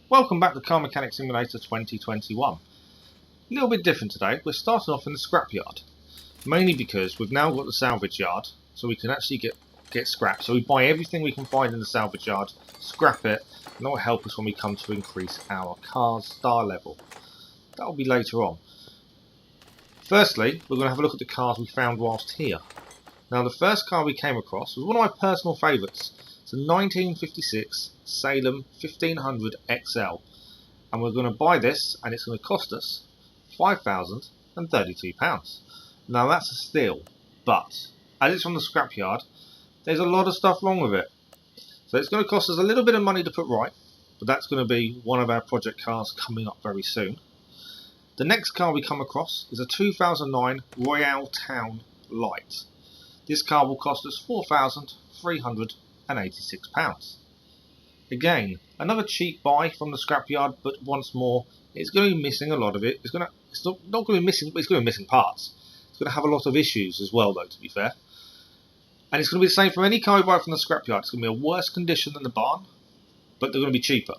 Welcome back to Car Mechanic Simulator 2021. A little bit different today. We're starting off in the scrapyard, mainly because we've now got the salvage yard, so we can actually get scrap. So we buy everything we can find in the salvage yard, scrap it, and that will help us when we come to increase our car's star level. That will be later on. Firstly, we're going to have a look at the cars we found whilst here. Now, the first car we came across was one of my personal favourites. It's a 1956 Salem 1500 XL, and we're going to buy this, and it's going to cost us £5,032. Now that's a steal, but as it's from the scrapyard, there's a lot of stuff wrong with it. So it's going to cost us a little bit of money to put right, but that's going to be one of our project cars coming up very soon. The next car we come across is a 2009 Royale Town Lite. This car will cost us £4,386. Again, another cheap buy from the scrapyard, but once more, it's going to be missing a lot of it. It's not going to be missing, but it's going to be missing parts. It's going to have a lot of issues as well, though, to be fair. And it's going to be the same from any car we buy from the scrapyard. It's going to be a worse condition than the barn, but they're going to be cheaper.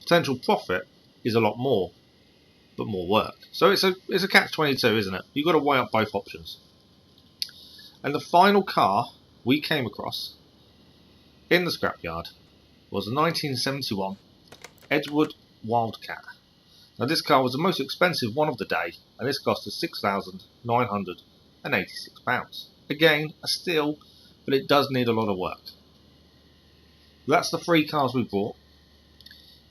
Potential profit is a lot more, but more work. So it's a catch-22, isn't it? You've got to weigh up both options. And the final car we came across in the scrapyard was a 1971 Edgewood Wildcat. Now this car was the most expensive one of the day, and this cost us £6,986. Again, a steal, but it does need a lot of work. That's the three cars we bought.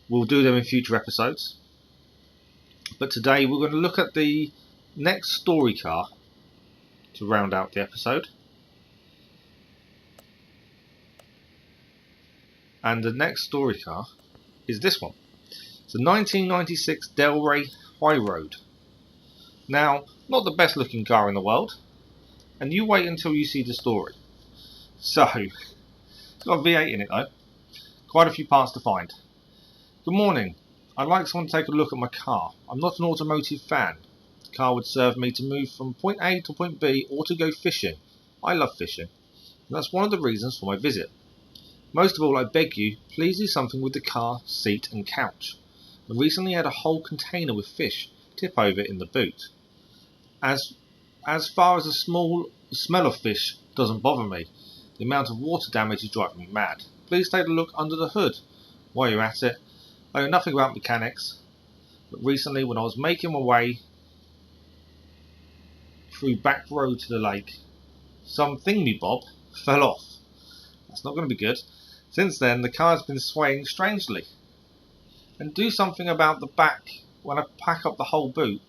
We'll do them in future episodes. But today we're going to look at the next story car to round out the episode. And the next story car is this one. It's a 1996 Delray Highroad. Now, not the best looking car in the world, and you wait until you see the story. So, it's got a V8 in it though. Quite a few parts to find. Good morning. I'd like someone to take a look at my car. I'm not an automotive fan. The car would serve me to move from point A to point B or to go fishing. I love fishing, and that's one of the reasons for my visit. Most of all, I beg you, please do something with the car, seat and couch. I recently had a whole container with fish tip over in the boot. As far as the smell of fish doesn't bother me, the amount of water damage is driving me mad. Please take a look under the hood. While you're at it, I know nothing about mechanics, but recently when I was making my way through back road to the lake, some thingy-bob fell off. That's not going to be good. Since then, the car has been swaying strangely. And do something about the back. When I pack up the whole boot,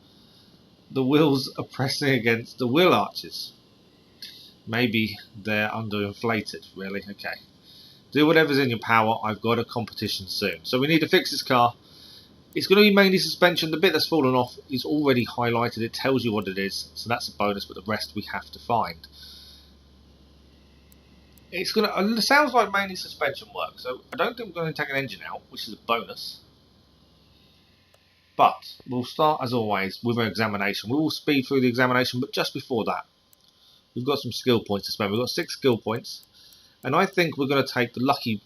the wheels are pressing against the wheel arches. Maybe they're underinflated, really. Okay. Do whatever's in your power. I've got a competition soon. So we need to fix this car. It's going to be mainly suspension. The bit that's fallen off is already highlighted. It tells you what it is. So that's a bonus, but the rest we have to find. It sounds like mainly suspension work, so I don't think we're going to take an engine out, which is a bonus. But we'll start, as always, with an examination. We will speed through the examination, but just before that, we've got some skill points to spend. We've got 6 skill points, and I think we're going to take the lucky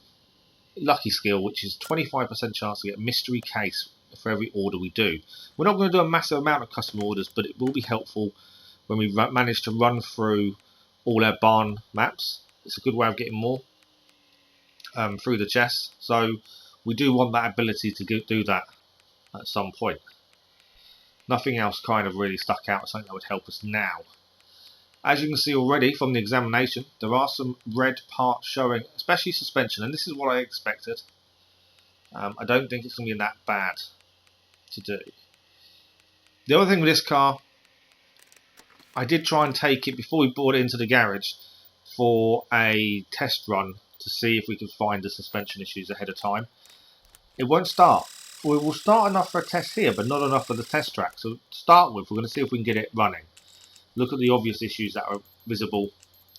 skill, which is 25% chance to get a mystery case for every order we do. We're not going to do a massive amount of custom orders, but it will be helpful when we manage to run through all our barn maps. It's a good way of getting more through the chest, so we do want that ability to do that at some point. Nothing else kind of really stuck out as something that would help us now. As you can see already from the examination, there are some red parts showing, especially suspension, and this is what I expected. I don't think it's going to be that bad to do. The other thing with this car, I did try and take it before we brought it into the garage for a test run to see if we could find the suspension issues ahead of time. It won't start. We will start enough for a test here, but not enough for the test track. So to start with, we're going to see if we can get it running. Look at the obvious issues that are visible,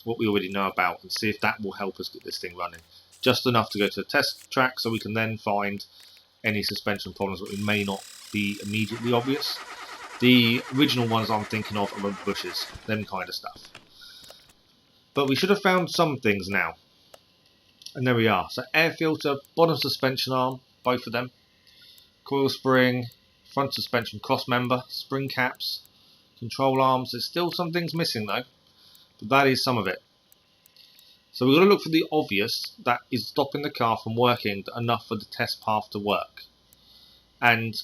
what we already know about, and see if that will help us get this thing running. Just enough to go to the test track so we can then find any suspension problems that may not be immediately obvious. The original ones I'm thinking of are bushes, them kind of stuff. But we should have found some things now. And there we are. So air filter, bottom suspension arm, both of them. coil spring, front suspension cross member, spring caps, control arms. There's still some things missing though, but that is some of it. So we've got to look for the obvious that is stopping the car from working enough for the test path to work. And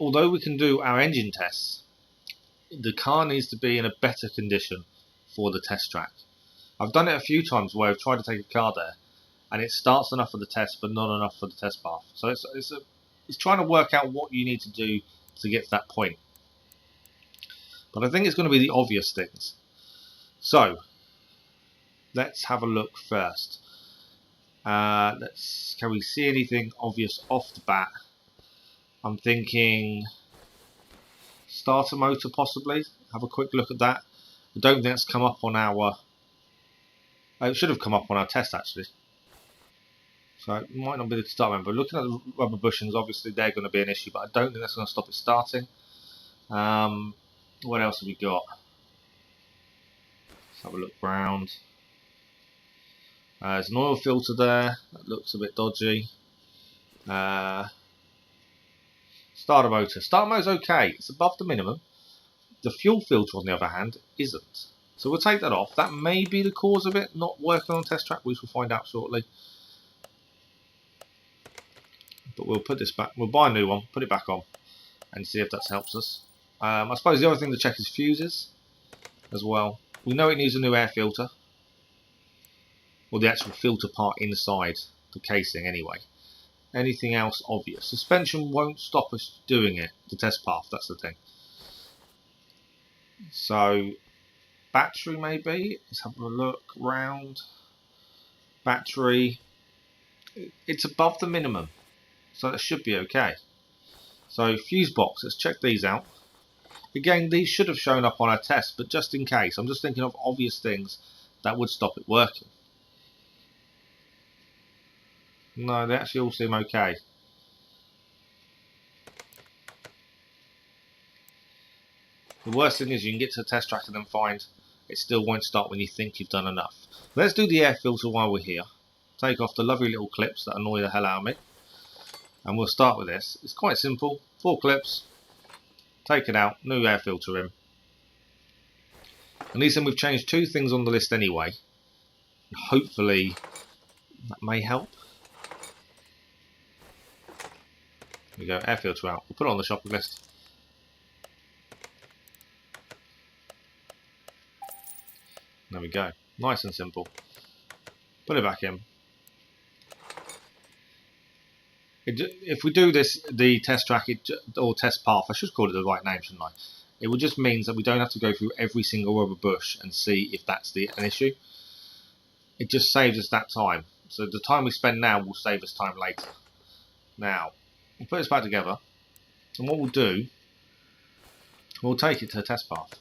although we can do our engine tests, the car needs to be in a better condition for the test track. I've done it a few times where I've tried to take a car there and it starts enough for the test but not enough for the test path. So it's trying to work out what you need to do to get to that point. But I think it's going to be the obvious things. So let's have a look first. Can we see anything obvious off the bat? I'm thinking starter motor possibly. Have a quick look at that. I don't think that's come up on our... it should have come up on our test actually. So it might not be the start member. Looking at the rubber bushings, obviously they're going to be an issue, but I don't think that's going to stop it starting. What else have we got? Let's have a look round. There's an oil filter there. That looks a bit dodgy. Starter motor. Starter motor's okay. It's above the minimum. The fuel filter, on the other hand, isn't. So we'll take that off. That may be the cause of it not working on test track. We shall find out shortly. But we'll put this back. We'll buy a new one, put it back on, and see if that helps us. I suppose the other thing to check is fuses as well. We know it needs a new air filter. Or the actual filter part inside the casing anyway. Anything else obvious? Suspension won't stop us doing it. The test path, that's the thing. So, battery maybe. Let's have a look round. Battery. It's above the minimum. So that should be okay. So, fuse box. Let's check these out. Again, these should have shown up on our test, but just in case. I'm just thinking of obvious things that would stop it working. No, they actually all seem okay. The worst thing is you can get to the test track and then find it still won't start when you think you've done enough. Let's do the air filter while we're here. Take off the lovely little clips that annoy the hell out of me. And we'll start with this. It's quite simple. 4 clips. Take it out. New air filter in. At least then we've changed 2 things on the list anyway. Hopefully that may help. There we go, air filter out. We'll put it on the shopping list. There we go. Nice and simple. Put it back in. If we do this, the test track, or test path, I should call it the right name, shouldn't I? It would just means that we don't have to go through every single rubber bush and see if that's an issue. It just saves us that time. So the time we spend now will save us time later. Now, we'll put this back together, and what we'll do, we'll take it to the test path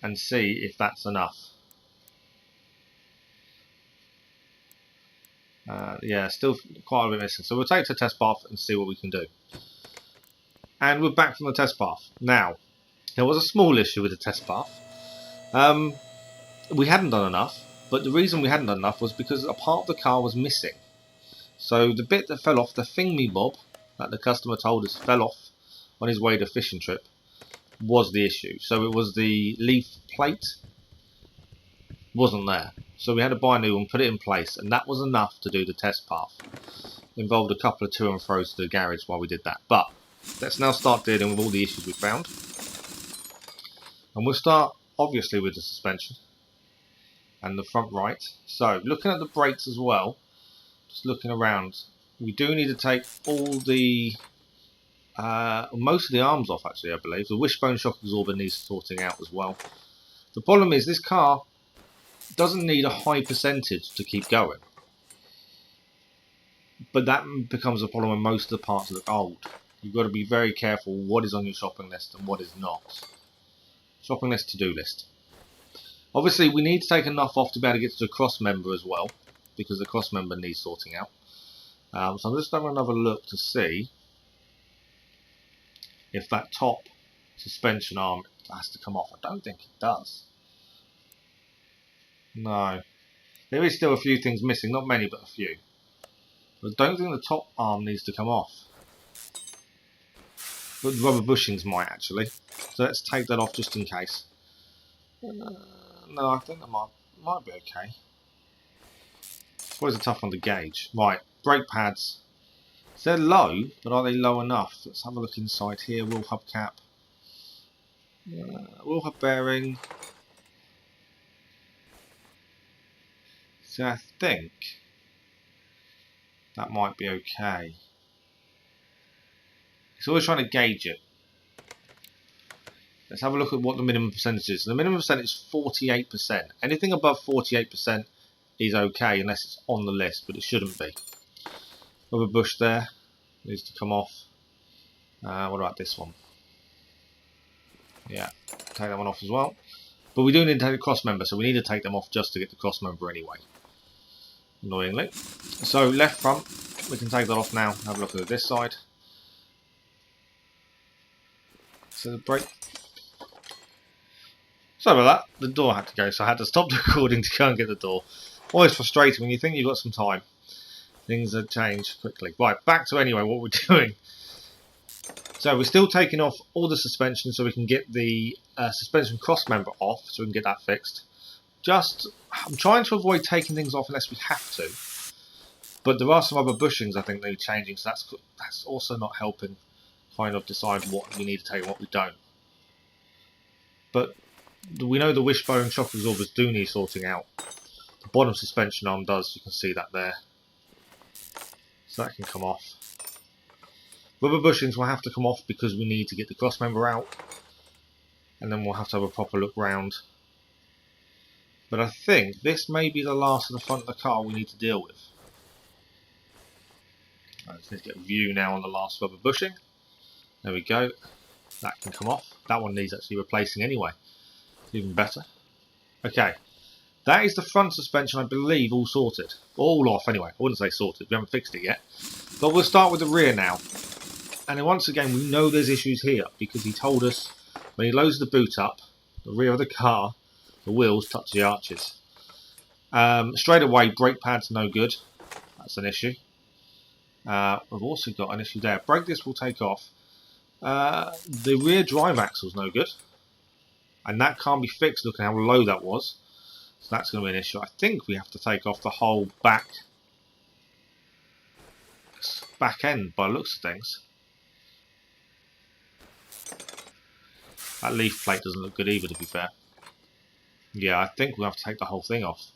and see if that's enough. Yeah, still quite a bit missing. So we'll take it to the test path and see what we can do. And we're back from the test path. Now, there was a small issue with the test path. We hadn't done enough, but the reason we hadn't done enough was because a part of the car was missing. So the bit that fell off, the thingy-bob that the customer told us fell off on his way to fishing trip, was the issue. So it was the leaf plate wasn't there. So we had to buy a new one, put it in place, and that was enough to do the test path. It involved a couple of to and fro's to the garage while we did that. But let's now start dealing with all the issues we found. And we'll start obviously with the suspension and the front right. So looking at the brakes as well, just looking around, we do need to take all the most of the arms off actually, I believe. The wishbone shock absorber needs sorting out as well. The problem is this car doesn't need a high percentage to keep going. But that becomes a problem when most of the parts look old. You've got to be very careful what is on your shopping list and what is not. Shopping list, to-do list. Obviously we need to take enough off to be able to get to the cross member as well, because the cross member needs sorting out. So I'm just having another look to see if that top suspension arm has to come off. I don't think it does. No. There is still a few things missing, not many but a few. But I don't think the top arm needs to come off. But the rubber bushings might actually. So let's take that off just in case. No, I think that might be okay. It's always a tough one to gauge. Right, brake pads. So they're low, but are they low enough? Let's have a look inside here. Wheel hub cap. Wheel hub bearing. So I think that might be okay. It's always trying to gauge it. Let's have a look at what the minimum percentage is. The minimum percentage is 48%. Anything above 48% is okay unless it's on the list, but it shouldn't be. Rubber bush there needs to come off. What about this one? Yeah, take that one off as well. But we do need to take the cross member, so we need to take them off just to get the cross member anyway. Annoyingly. So left front, we can take that off now. Have a look at this side. So the brake. Sorry about that. The door had to go, so I had to stop the recording to go and get the door. Always frustrating when you think you've got some time. Things have changed quickly. Right, back to anyway what we're doing. So we're still taking off all the suspension so we can get the suspension cross member off, so we can get that fixed. I'm trying to avoid taking things off unless we have to. But there are some other bushings I think need changing, so that's also not helping kind of decide what we need to take and what we don't. But we know the wishbone shock absorbers do need sorting out. The bottom suspension arm does, you can see that there. So that can come off. Rubber bushings will have to come off because we need to get the cross member out. And then we'll have to have a proper look round. But I think this may be the last of the front of the car we need to deal with. I just need to get a view now on the last rubber bushing. There we go. That can come off. That one needs actually replacing anyway. Even better. Okay. That is the front suspension, I believe, all sorted. All off anyway. I wouldn't say sorted. We haven't fixed it yet. But we'll start with the rear now. And then once again, we know there's issues here because he told us when he loads the boot up, the rear of the car, the wheels touch the arches. Straight away, brake pads no good. That's an issue. We've also got an issue there. Brake disc will take off. The rear drive axle's no good. And that can't be fixed looking how low that was. So that's going to be an issue. I think we have to take off the whole back end by the looks of things. That leaf plate doesn't look good either, to be fair. Yeah, I think we'll have to take the whole thing off.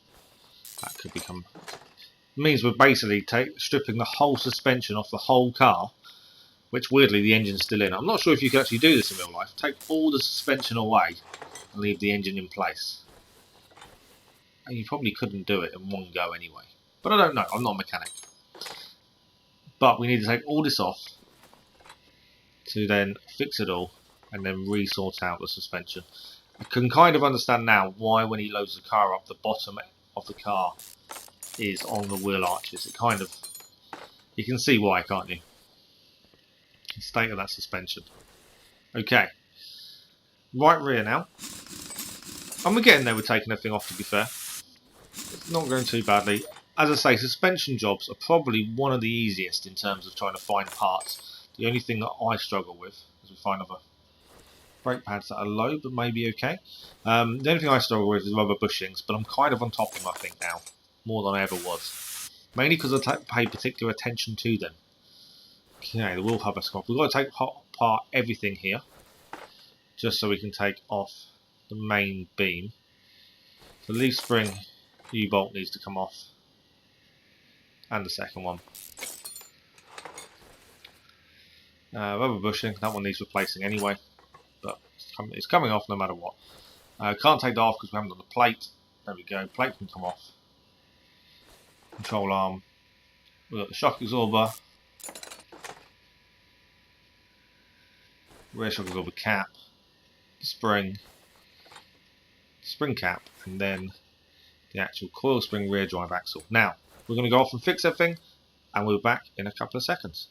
That could become... It means we're basically stripping the whole suspension off the whole car, which weirdly the engine's still in. I'm not sure if you can actually do this in real life. Take all the suspension away and leave the engine in place. And you probably couldn't do it in one go anyway. But I don't know, I'm not a mechanic. But we need to take all this off to then fix it all and then re-sort out the suspension. I can kind of understand now why when he loads the car up, the bottom of the car is on the wheel arches. It kind of... You can see why, can't you? The state of that suspension. Okay. Right rear now. And we're getting there with taking everything off, to be fair. It's not going too badly. As I say, suspension jobs are probably one of the easiest in terms of trying to find parts. The only thing that I struggle with is we find other brake pads that are low, but maybe okay. The only thing I struggle with is rubber bushings, but I'm kind of on top of them, I think, now. More than I ever was. Mainly because I pay particular attention to them. Okay, the wheel hub has come off. We've got to take apart everything here, just so we can take off the main beam. The leaf spring U-bolt needs to come off, and the second one. Rubber bushing, that one needs replacing anyway, but it's coming off no matter what. Can't take that off because we haven't got the plate. There we go, plate can come off. Control arm. We've got the shock absorber, rear shock absorber cap, spring cap, and then the actual coil spring rear drive axle. Now, we're going to go off and fix everything, and we'll be back in a couple of seconds.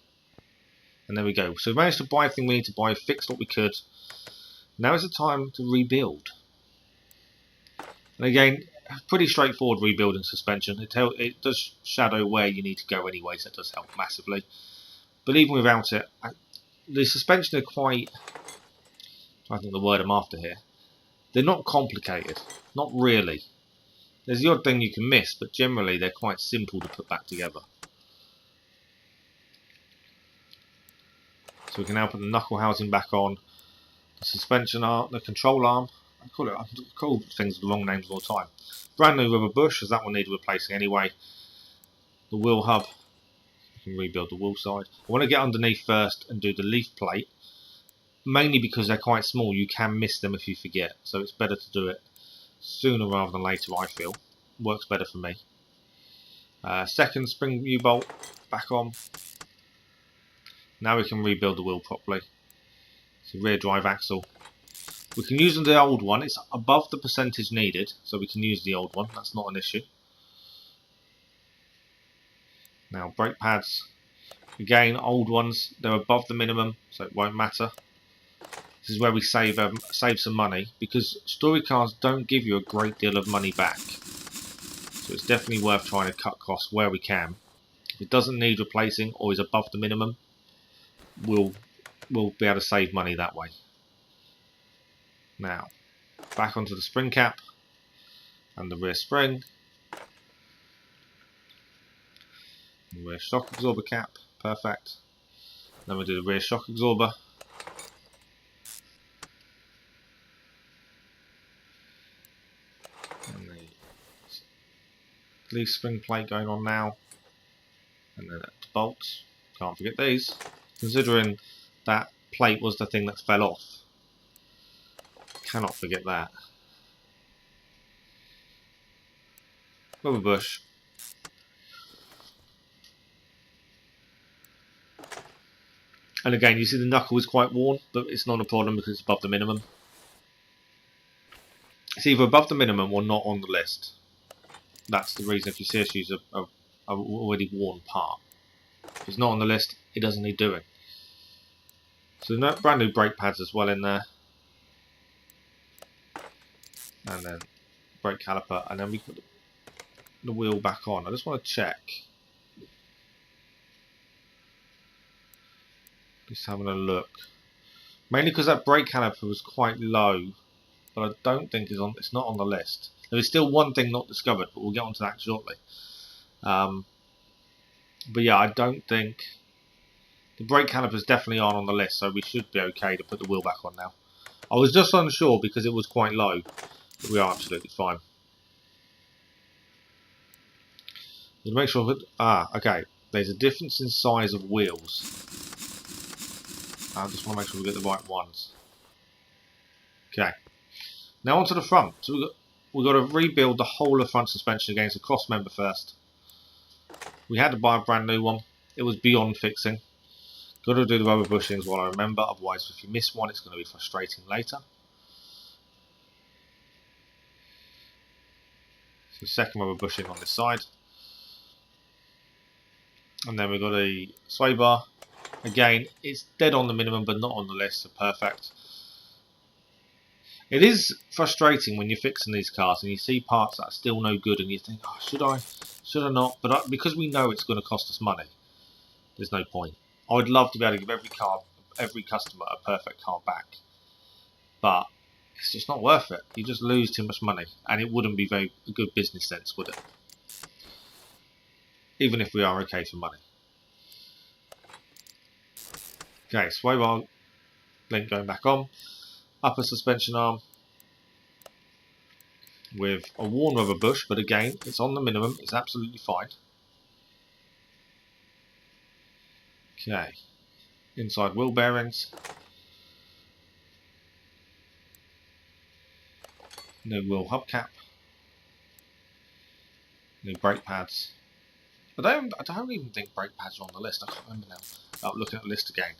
And there we go. So we managed to buy everything we need to buy, fixed what we could. Now is the time to rebuild. And again, pretty straightforward rebuilding suspension. It does shadow where you need to go anyway, so it does help massively. But even without it, the suspension are quite, I think the word I'm after here, they're not complicated, not really. There's the odd thing you can miss, but generally they're quite simple to put back together. So we can now put the knuckle housing back on, the suspension arm, the control arm. I call things with the wrong names all the time. Brand new rubber bush, as that one needed replacing anyway. The wheel hub, you can rebuild the wheel side. I want to get underneath first and do the leaf plate, mainly because they're quite small. You can miss them if you forget, so it's better to do it sooner rather than later, I feel. Works better for me. Second spring U-bolt back on. Now we can rebuild the wheel properly. It's a rear drive axle. We can use the old one. It's above the percentage needed, so we can use the old one. That's not an issue. Now brake pads. Again, old ones. They're above the minimum, so it won't matter. This is where we save some money, because story cars don't give you a great deal of money back. So it's definitely worth trying to cut costs where we can. If it doesn't need replacing or is above the minimum, we'll be able to save money that way. Now, back onto the spring cap and the rear spring. The rear shock absorber cap, perfect. Then we do the rear shock absorber. And the leaf spring plate going on now. And then the bolts, can't forget these. Considering that plate was the thing that fell off. Cannot forget that. Rubber bush. And again, you see the knuckle is quite worn, but it's not a problem because it's above the minimum. It's either above the minimum or not on the list. That's the reason if you see us use a already worn part. If it's not on the list, it doesn't need doing. So brand new brake pads as well in there. And then brake caliper, and then we put the wheel back on. I just want to check. Just having a look. Mainly because that brake caliper was quite low, but I don't think it's not on the list. There is still one thing not discovered, but we'll get onto that shortly. But yeah, I don't think the brake calipers definitely aren't on the list, so we should be okay to put the wheel back on now. I was just unsure because it was quite low, but we are absolutely fine. We'll make sure that okay. There's a difference in size of wheels. I just want to make sure we get the right ones. Okay. Now onto the front. So we've got to rebuild the whole of front suspension against a cross member first. We had to buy a brand new one. It was beyond fixing. Got to do the rubber bushings while I remember, otherwise if you miss one it's going to be frustrating later. So second rubber bushing on this side. And then we've got a sway bar. Again, it's dead on the minimum but not on the list, so perfect. It is frustrating when you're fixing these cars and you see parts that are still no good and you think, oh, should I not? But because we know it's going to cost us money, there's no point. I would love to be able to give every customer a perfect car back, but it's just not worth it. You just lose too much money, and it wouldn't be very good business sense, would it? Even if we are okay for money. Okay, sway bar link going back on. Upper suspension arm with a worn rubber bush, but again, it's on the minimum. It's absolutely fine. Okay, inside wheel bearings. New wheel hubcap. New brake pads. I don't even think brake pads are on the list. I can't remember now. Looking at the list again.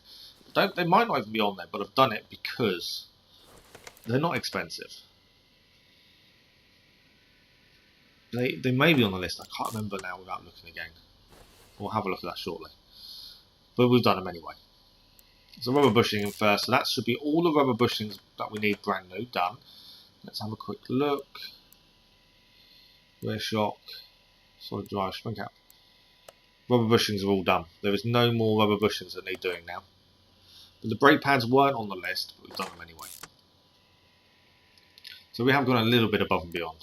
They might not even be on there, but I've done it because they're not expensive. They may be on the list. I can't remember now without looking again. We'll have a look at that shortly. But we've done them anyway. So rubber bushing in first. So that should be all the rubber bushings that we need brand new done. Let's have a quick look. Rear shock, solid drive, spring cap. Rubber bushings are all done. There is no more rubber bushings that need doing now. The brake pads weren't on the list, but we've done them anyway. So we have gone a little bit above and beyond.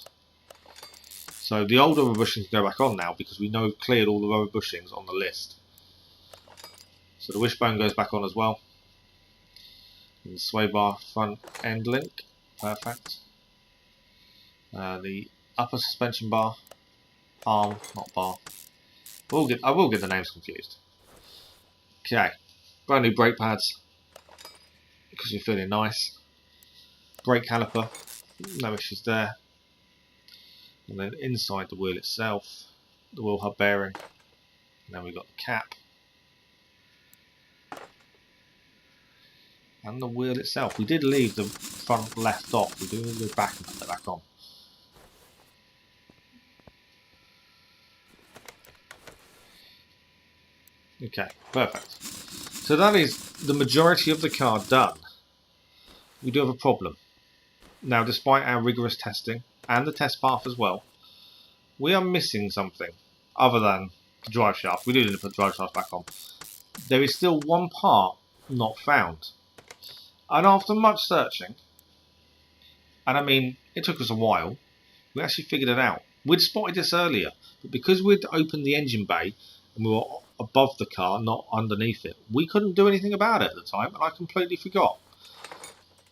So the old rubber bushings go back on now because we know we've cleared all the rubber bushings on the list. So the wishbone goes back on as well. And the sway bar front end link, perfect. The upper suspension bar, arm, not bar. I will get the names confused. Okay, brand new brake pads because you're feeling nice. Brake caliper, no issues there. And then inside the wheel itself, the wheel hub bearing. And then we've got the cap. And the wheel itself. We did leave the front left off. We do need to go back and put that back on. Okay, perfect. So that is the majority of the car done. We do have a problem. Now, despite our rigorous testing, and the test path as well, we are missing something other than the drive shaft. We do need to put the drive shaft back on. There is still one part not found. And after much searching, and I mean, it took us a while, we actually figured it out. We'd spotted this earlier, but because we'd opened the engine bay and we were above the car, not underneath it, we couldn't do anything about it at the time, and I completely forgot.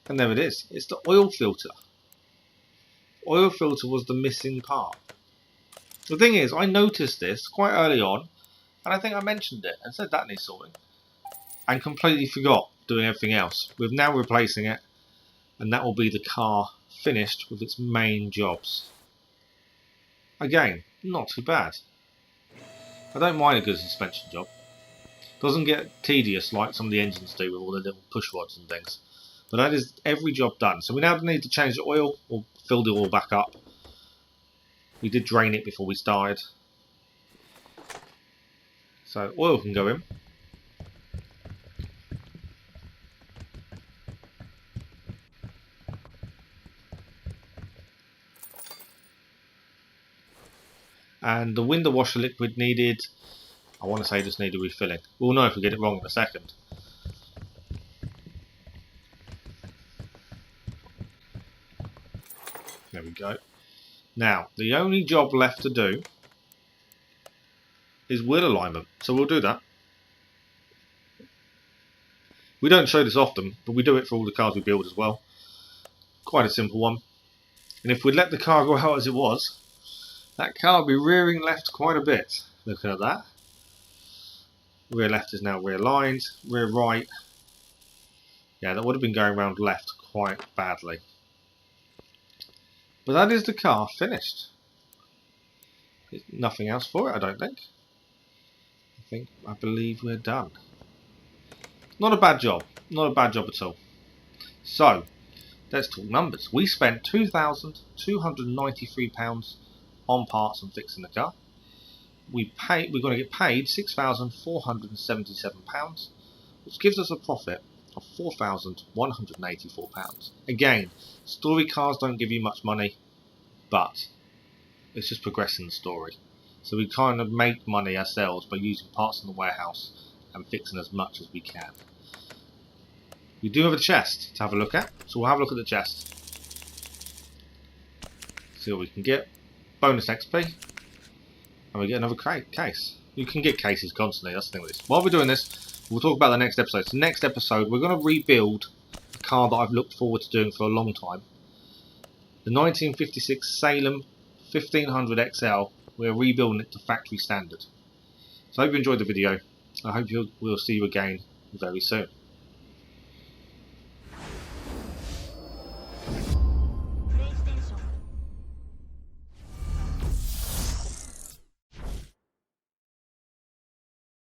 And there it is. It's the oil filter. Oil filter was the missing part. The thing is, I noticed this quite early on, and I think I mentioned it and said that needs sorting, and completely forgot doing everything else. We're now replacing it, and that will be the car finished with its main jobs. Again, not too bad. I don't mind a good suspension job. Doesn't get tedious like some of the engines do with all the little push rods and things. But that is every job done. So we now need to change the oil or fill the oil back up. We did drain it before we started. So oil can go in. And the window washer liquid needed, I want to say just needed refilling. We'll know if we get it wrong in a second. There we go. Now, the only job left to do is wheel alignment. So we'll do that. We don't show this often, but we do it for all the cars we build as well. Quite a simple one. And if we'd let the car go out as it was, that car would be rearing left quite a bit. Looking at that. Rear left is now rear lined, rear right. Yeah, that would have been going around left quite badly. But that is the car finished. There's nothing else for it, I don't think. I believe we're done. Not a bad job. Not a bad job at all. So, let's talk numbers. We spent £2,293 on parts and fixing the car. We're going to get paid £6,477, which gives us a profit of £4,184. Again, story cars don't give you much money, but it's just progressing the story. So we kind of make money ourselves by using parts in the warehouse and fixing as much as we can. We do have a chest to have a look at, so we'll have a look at the chest. See what we can get. Bonus XP. And we get another case. You can get cases constantly, that's the thing with this. While we're doing this, we'll talk about the next episode. So next episode, we're going to rebuild a car that I've looked forward to doing for a long time. The 1956 Salem 1500 XL. We're rebuilding it to factory standard. So I hope you enjoyed the video. I hope we'll see you again very soon.